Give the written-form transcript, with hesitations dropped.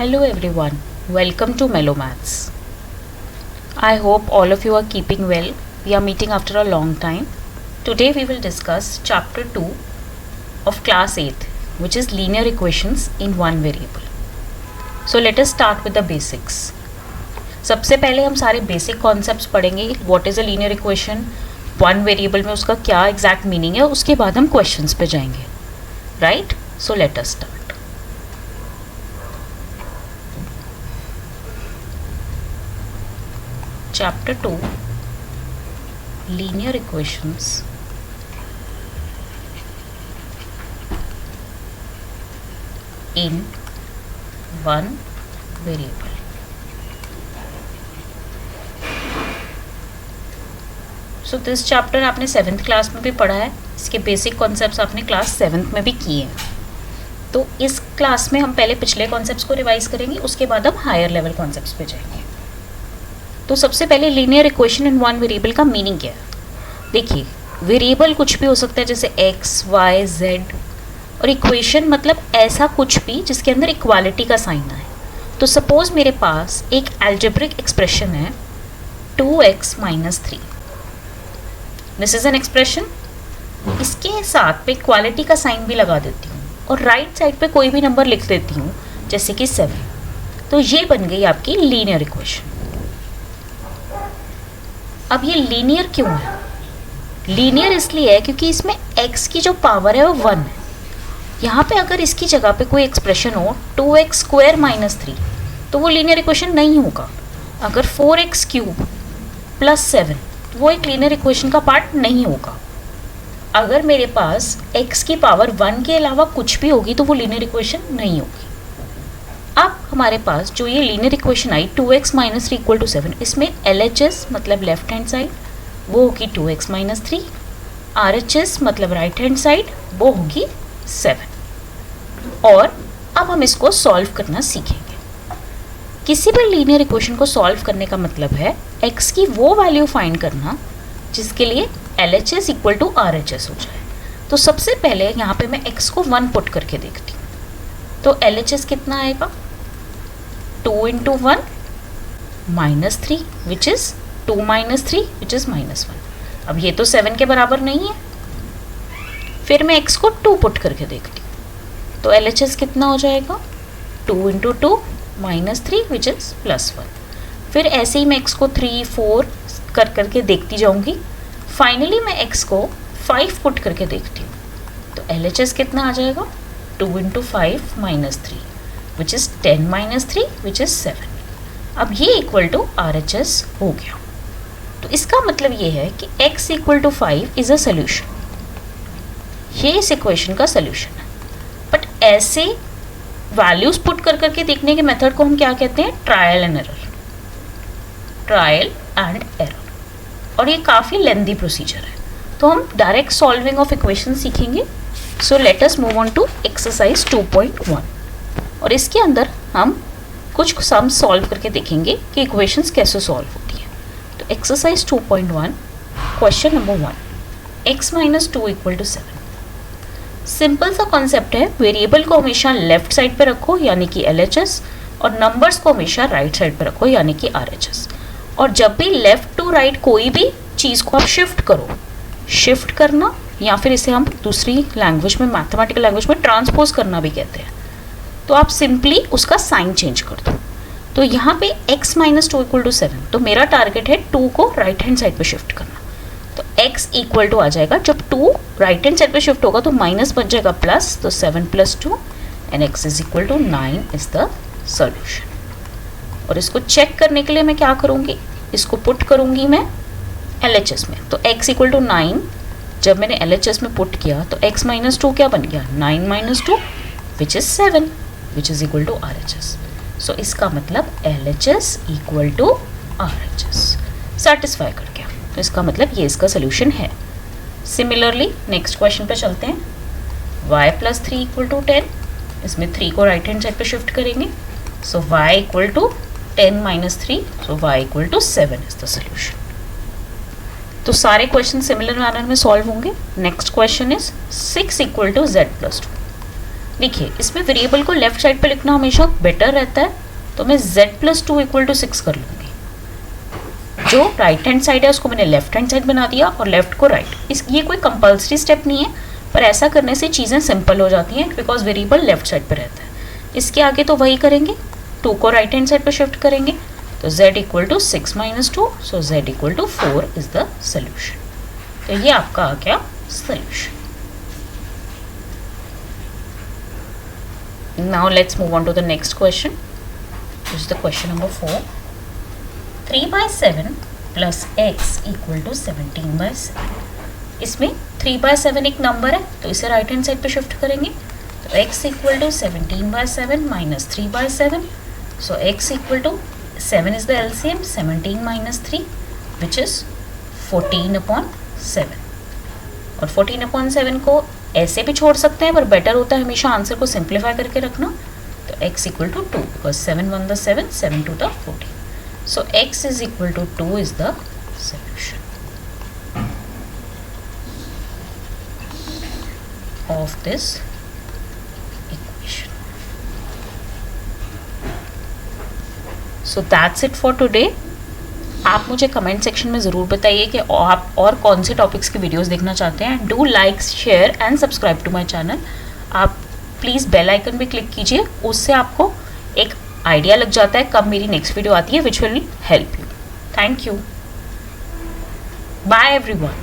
Hello everyone, welcome to Mellow Maths. I hope all of you are keeping well. We are meeting after a long time. Today we will discuss chapter 2 of class 8, which is linear equations in one variable. So let us start with the basics. सबसे पहले हम सारे basic concepts पढ़ेंगे. What is a linear equation, one variable में उसका क्या exact meaning है, उसके बाद हम क्वेश्चंस पे जाएंगे. Right, so let us start. Chapter 2, Linear Equations in one variable. So this chapter आपने 7th क्लास में भी पढ़ा है. इसके बेसिक कॉन्सेप्ट्स आपने क्लास 7th में भी किए हैं. तो इस क्लास में हम पहले पिछले कॉन्सेप्ट्स को रिवाइज करेंगे, उसके बाद हम हायर लेवल कॉन्सेप्ट्स पे जाएंगे. तो सबसे पहले linear equation in one variable का मीनिंग क्या है. देखिए, वेरिएबल कुछ भी हो सकता है, जैसे एक्स, वाई, जेड, और इक्वेशन मतलब ऐसा कुछ भी जिसके अंदर इक्वालिटी का साइन आए. तो सपोज मेरे पास एक एल्जेब्रिक एक्सप्रेशन है 2x - 3. This is an expression. इसके साथ पे इक्वालिटी का साइन भी लगा देती हूँ और राइट साइड पे कोई भी नंबर लिख देती हूँ, जैसे कि 7. तो ये बन गई आपकी लीनियर इक्वेशन. अब ये लीनियर क्यों है? लीनियर इसलिए है क्योंकि इसमें x की जो पावर है वो 1 है. यहाँ पे अगर इसकी जगह पे कोई एक्सप्रेशन हो 2x² - 3, तो वो लीनियर इक्वेशन नहीं होगा. अगर 4x³ + 7, वो एक लीनियर इक्वेशन का पार्ट नहीं होगा. अगर मेरे पास x की पावर 1 के अलावा कुछ भी होगी तो वो लीनियर इक्वेशन नहीं होगी. अब हमारे पास जो ये लीनियर इक्वेशन आई 2x - 3 = 7, इसमें LHS मतलब लेफ्ट हैंड साइड वो होगी 2x - 3, RHS मतलब राइट हैंड साइड वो होगी 7. और अब हम इसको सॉल्व करना सीखेंगे. किसी भी लीनियर इक्वेशन को सॉल्व करने का मतलब है x की वो वैल्यू फाइंड करना जिसके लिए LHS = RHS हो जाए. तो सबसे पहले यहाँ पे मैं x को 1 पुट करके देखती हूँ. तो LHS कितना आएगा? 2 × 1 - 3 विच इज़ 2 - 3 विच इज़ -1. अब ये तो 7 के बराबर नहीं है. फिर मैं x को 2 पुट करके देखती हूँ. तो LHS कितना हो जाएगा? 2 × 2 - 3 विच इज़ +1. फिर ऐसे ही मैं x को 3, 4 करके देखती जाऊँगी. फाइनली मैं x को 5 पुट करके देखती हूँ. तो LHS कितना आ जाएगा? 2 × 5 - 3 which is 10 - 3 which is 7. अब ये इक्वल टू RHS हो गया. तो इसका मतलब ये है कि x = 5 इज़ अ सोल्यूशन. ये इस इक्वेशन का सोल्यूशन है. बट ऐसे वैल्यूज पुट कर करके देखने के मेथड को हम क्या कहते हैं? Trial and error. Trial and error. और ये काफ़ी लेंदी प्रोसीजर है. तो हम डायरेक्ट सॉल्विंग ऑफ इक्वेशन सीखेंगे. So let us move on to exercise 2.1. और इसके अंदर हम कुछ सम सॉल्व करके देखेंगे कि इक्वेशंस कैसे सॉल्व होती हैं. तो exercise 2.1, question number 1, x - 2 = 7. Simple सा कॉन्सेप्ट है. वेरिएबल को हमेशा लेफ्ट साइड पे रखो यानी कि LHS, और नंबर्स को हमेशा राइट साइड पे रखो यानी कि RHS. और जब भी लेफ्ट टू राइट कोई भी चीज़ को आप शिफ्ट करो, शिफ्ट करना या फिर इसे हम दूसरी लैंग्वेज में, मैथमेटिकल लैंग्वेज में ट्रांसपोज करना भी कहते हैं. तो आप सिंपली उसका साइन चेंज कर दो. तो यहाँ पे x - 2 = 7. तो मेरा टारगेट है 2 को राइट हैंड साइड पे शिफ्ट करना. तो x = आ जाएगा, जब 2 राइट हैंड साइड पे शिफ्ट होगा तो माइनस बच जाएगा प्लस. तो 7 + 2 and x = 9 is the solution. और इसको चेक करने के लिए मैं क्या करूँगी? इसको पुट करूँगी मैं LHS में. तो x = 9 जब मैंने LHS में पुट किया तो x - 2 क्या बन गया? 9 - 2 which is 7 which is equal to RHS. So इसका मतलब LHS = RHS सेटिस्फाई कर गया. तो इसका मतलब ये इसका सोल्यूशन है. सिमिलरली नेक्स्ट क्वेश्चन पे चलते हैं. y + 3 = 10. इसमें 3 को राइट हैंड साइड पे शिफ्ट करेंगे. सो y = 10 - 3. So y = 7 is the solution. तो सारे क्वेश्चन सिमिलर मैनर में सॉल्व होंगे. Next question is 6 = z + 2. देखिए इसमें वेरिएबल को लेफ्ट साइड पे लिखना हमेशा बेटर रहता है, तो मैं z+2 = 6 कर लूँगी। जो राइट हैंड साइड है उसको मैंने लेफ्ट हैंड साइड बना दिया और लेफ्ट को राइट। ये कोई कंपल्सरी स्टेप नहीं है, पर ऐसा करने से चीज़ें सिंपल हो जाती हैं बिकॉज वेरिएबल लेफ्ट साइड पे रहता है। इसके आगे तो वही करेंगे, 2 को राइट हैंड साइड पे शिफ्ट करेंगे, तो z = 6 - 2, so z = 4 is the solution. तो ये आपका आ गया solution. Now let's move on to the next question, which is the question number 4. 3/7 plus x = 17/7. इसमें 3/7 एक नंबर है, तो इसे राइट हैंड साइड पे शिफ्ट करेंगे, तो x = 17/7 minus 3/7. So x = 7 is the LCM, 17 - 3, which is 14/7. और 14/7 को ऐसे भी छोड़ सकते हैं, पर बेटर होता है हमेशा आंसर को सिंप्लीफाई करके रखना। तो x = 2 because 7 1 7, 7 2 14. So x = 2 is the solution of this equation. So that's it for today. आप मुझे कमेंट सेक्शन में ज़रूर बताइए कि आप और कौन से टॉपिक्स की वीडियोस देखना चाहते हैं। Do like, share and subscribe to my channel. आप प्लीज़ बेल आइकन भी क्लिक कीजिए, उससे आपको एक आइडिया लग जाता है कब मेरी नेक्स्ट वीडियो आती है, which will help you. Thank you, bye everyone.